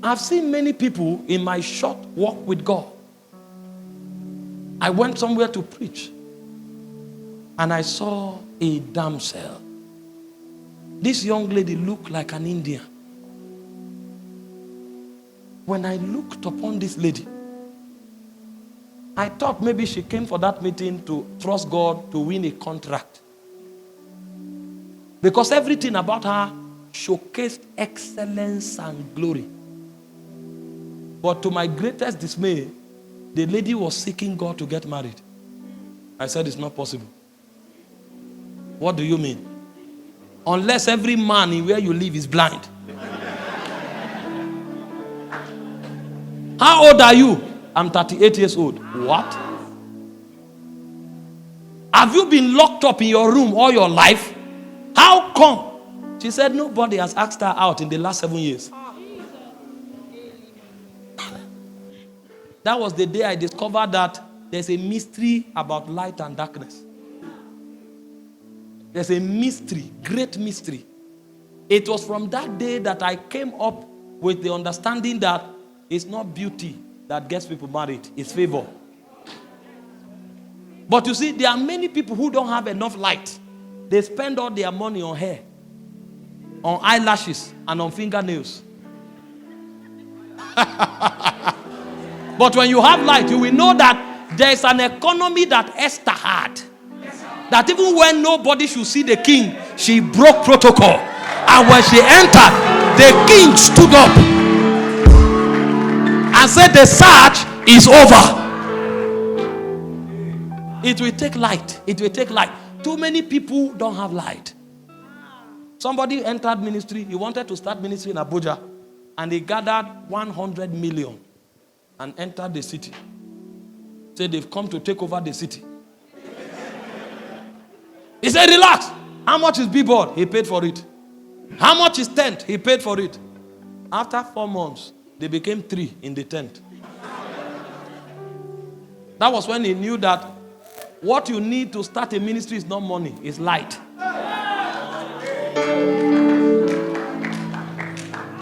I've seen many people in my short walk with God. I went somewhere to preach, and I saw a damsel. This young lady looked like an Indian. When I looked upon this lady, I thought maybe she came for that meeting to trust God to win a contract. Because everything about her showcased excellence and glory. But to my greatest dismay, the lady was seeking God to get married. I said, it's not possible. What do you mean? Unless every man in where you live is blind. How old are you? I'm 38 years old. What? Have you been locked up in your room all your life? How come? She said nobody has asked her out in the last 7 years. That was the day I discovered that there's a mystery about light and darkness. There's a mystery, great mystery. It was from that day that I came up with the understanding that it's not beauty that gets people married, it's favor. But you see, there are many people who don't have enough light. They spend all their money on hair, on eyelashes, and on fingernails. But when you have light, you will know that there is an economy that Esther had. That even when nobody should see the king, she broke protocol. And when she entered, the king stood up and said, the search is over. It will take light. It will take light. Too many people don't have light. Somebody entered ministry. He wanted to start ministry in Abuja. And he gathered 100 million and entered the city. Said they've come to take over the city. He said, relax. How much is billboard? He paid for it. How much is tent? He paid for it. After 4 months, they became 3 in the tent. That was when he knew that what you need to start a ministry is not money, it's light.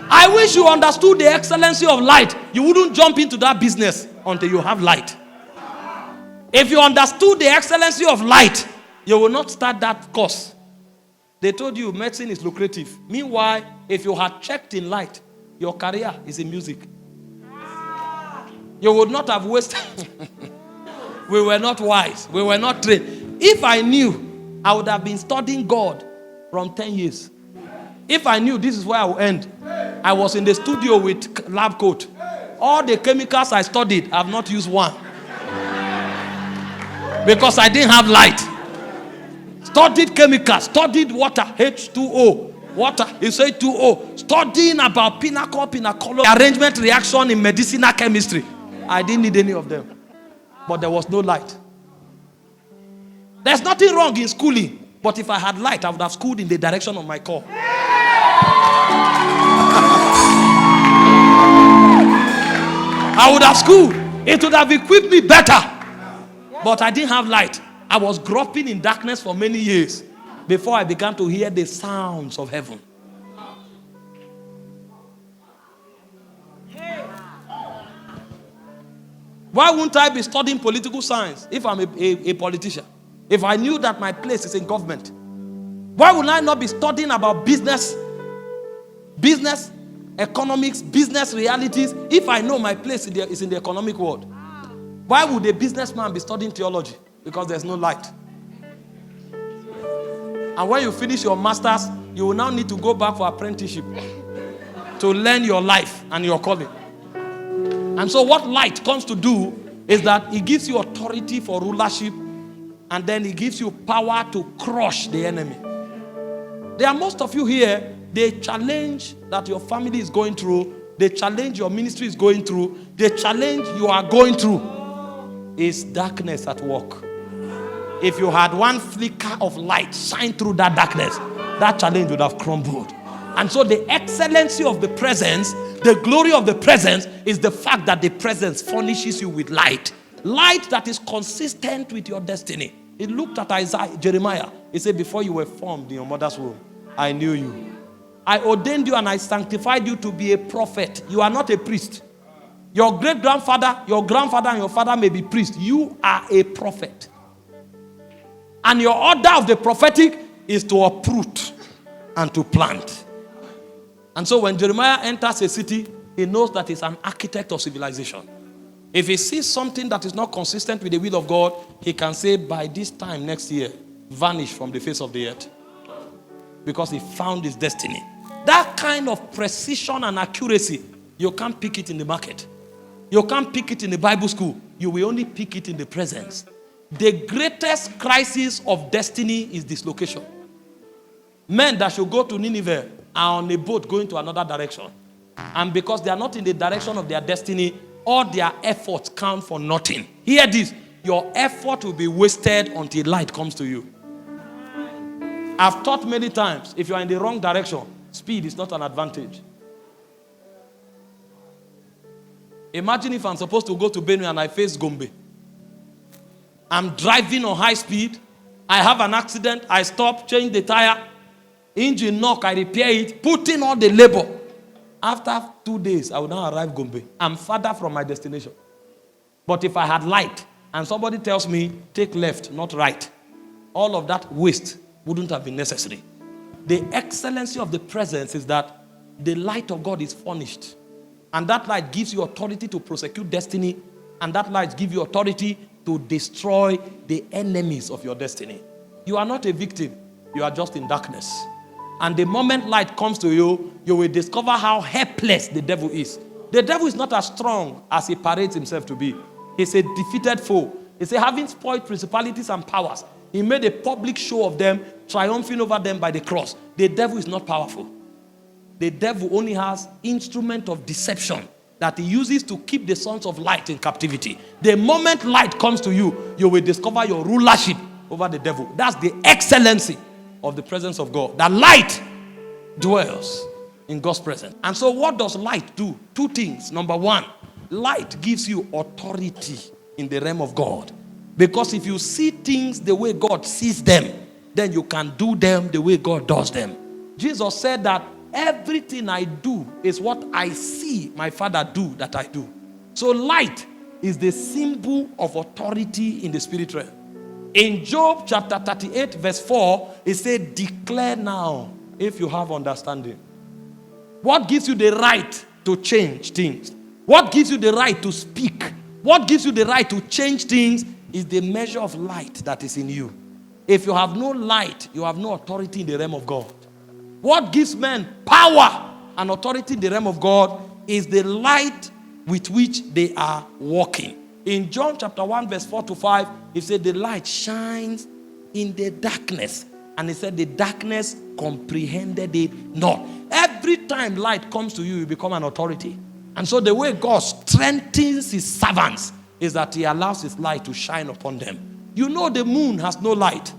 I wish you understood the excellency of light. You wouldn't jump into that business until you have light. If you understood the excellency of light, you will not start that course. They told you medicine is lucrative. Meanwhile, if you had checked in light, your career is in music. You would not have wasted. We were not wise. We were not trained. If I knew, I would have been studying God from 10 years. If I knew this is where I would end, I was in the studio with lab coat. All the chemicals I studied, I have not used one. Because I didn't have light. Studied chemicals, studied water, H2O. Water is H2O. Studying about pinnacle, arrangement reaction in medicinal chemistry. I didn't need any of them. But there was no light. There's nothing wrong in schooling. But if I had light, I would have schooled in the direction of my call. I would have schooled. It would have equipped me better. But I didn't have light. I was groping in darkness for many years before I began to hear the sounds of heaven. Why wouldn't I be studying political science if I'm a politician? If I knew that my place is in government? Why would I not be studying about business, economics, business realities if I know my place is in the economic world? Why would a businessman be studying theology? Because there's no light. And when you finish your master's, you will now need to go back for apprenticeship to learn your life and your calling. And so what light comes to do is that it gives you authority for rulership, and then it gives you power to crush the enemy. There are most of you here, the challenge that your family is going through, the challenge your ministry is going through, the challenge you are going through is darkness at work. If you had one flicker of light shine through that darkness, that challenge would have crumbled. And so the excellency of the presence, the glory of the presence is the fact that the presence furnishes you with light. Light that is consistent with your destiny. He looked at Jeremiah. He said, before you were formed in your mother's womb, I knew you. I ordained you and I sanctified you to be a prophet. You are not a priest. Your great-grandfather, your grandfather, and your father may be priests. You are a prophet. And your order of the prophetic is to uproot and to plant. And so when Jeremiah enters a city, he knows that he's an architect of civilization. If he sees something that is not consistent with the will of God, he can say, by this time next year, vanish from the face of the earth. Because he found his destiny. That kind of precision and accuracy, you can't pick it in the market. You can't pick it in the Bible school. You will only pick it in the presence. The greatest crisis of destiny is dislocation. Men that should go to Nineveh are on a boat going to another direction. And because they are not in the direction of their destiny, all their efforts count for nothing. Hear this. Your effort will be wasted until light comes to you. I've taught many times, if you are in the wrong direction, speed is not an advantage. Imagine if I'm supposed to go to Benue and I face Gombe. I'm driving on high speed. I have an accident. I stop, change the tire. Engine knock, I repair it. Put in all the labor. After 2 days, I will now arrive Gombe. I'm farther from my destination. But if I had light and somebody tells me, take left, not right, all of that waste wouldn't have been necessary. The excellency of the presence is that the light of God is furnished. And that light gives you authority to prosecute destiny. And that light gives you authority to destroy the enemies of your destiny. You are not a victim. You are just in darkness. And the moment light comes to you, you will discover how helpless the devil is. The devil is not as strong as he parades himself to be. He's a defeated foe. He's having spoiled principalities and powers. He made a public show of them, triumphing over them by the cross. The devil is not powerful. The devil only has instrument of deception that he uses to keep the sons of light in captivity. The moment light comes to you, you will discover your rulership over the devil. That's the excellency of the presence of God. That light dwells in God's presence. And so what does light do? Two things. Number one, light gives you authority in the realm of God. Because if you see things the way God sees them, then you can do them the way God does them. Jesus said that everything I do is what I see my Father do that I do. So light is the symbol of authority in the spirit realm. In Job chapter 38 verse 4, it said, declare now if you have understanding. What gives you the right to change things? What gives you the right to speak? What gives you the right to change things is the measure of light that is in you. If you have no light, you have no authority in the realm of God. What gives men power and authority in the realm of God is the light with which they are walking. In John chapter 1 verse 4 to 5, it said the light shines in the darkness. And it said the darkness comprehended it not. Every time light comes to you, you become an authority. And so the way God strengthens his servants is that he allows his light to shine upon them. You know the moon has no light.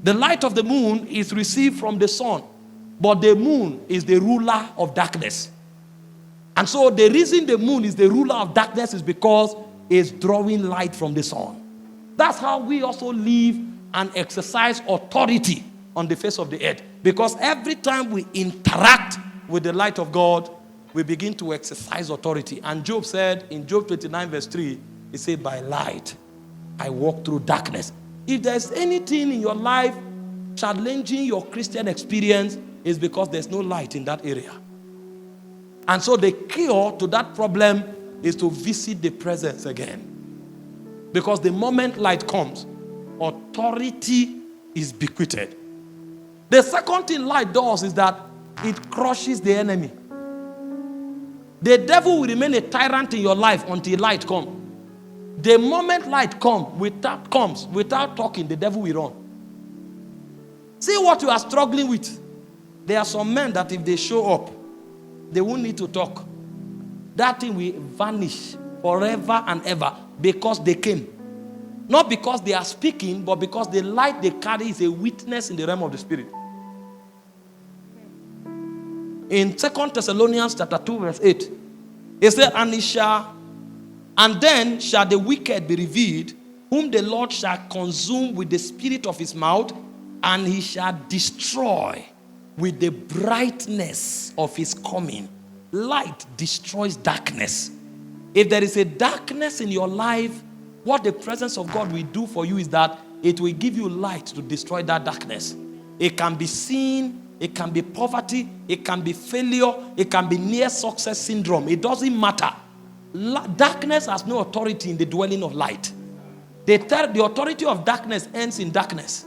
The light of the moon is received from the sun. But the moon is the ruler of darkness. And so the reason the moon is the ruler of darkness is because it's drawing light from the sun. That's how we also live and exercise authority on the face of the earth. Because every time we interact with the light of God, we begin to exercise authority. And Job said in Job 29 verse 3, he said, by light I walk through darkness. If there's anything in your life challenging your Christian experience, it's because there's no light in that area. And so the cure to that problem is to visit the presence again. Because the moment light comes, authority is bequeathed. The second thing light does is that it crushes the enemy. The devil will remain a tyrant in your life until light comes. The moment light comes without talking, the devil will run. See what you are struggling with. There are some men that if they show up, they won't need to talk. That thing will vanish forever and ever because they came. Not because they are speaking, but because the light they carry is a witness in the realm of the spirit. In 2 Thessalonians chapter 2 verse 8, it said, and then shall the wicked be revealed, whom the Lord shall consume with the spirit of his mouth, and he shall destroy with the brightness of his coming. Light destroys darkness. If there is a darkness in your life, what the presence of God will do for you is that it will give you light to destroy that darkness. It can be sin, it can be poverty, it can be failure, it can be near success syndrome. It doesn't matter. Darkness has no authority in the dwelling of light. The authority of darkness ends in darkness.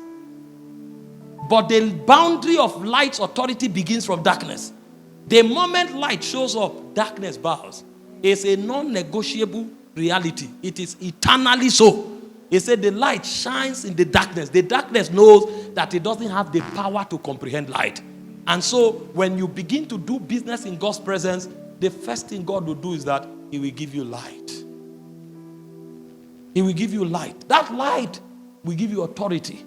But the boundary of light's authority begins from darkness. The moment light shows up, darkness bows. It's a non-negotiable reality. It is eternally so. He said the light shines in the darkness. The darkness knows that it doesn't have the power to comprehend light. And so when you begin to do business in God's presence, the first thing God will do is that he will give you light. He will give you light. That light will give you authority.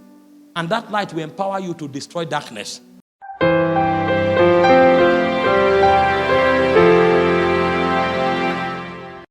And that light will empower you to destroy darkness.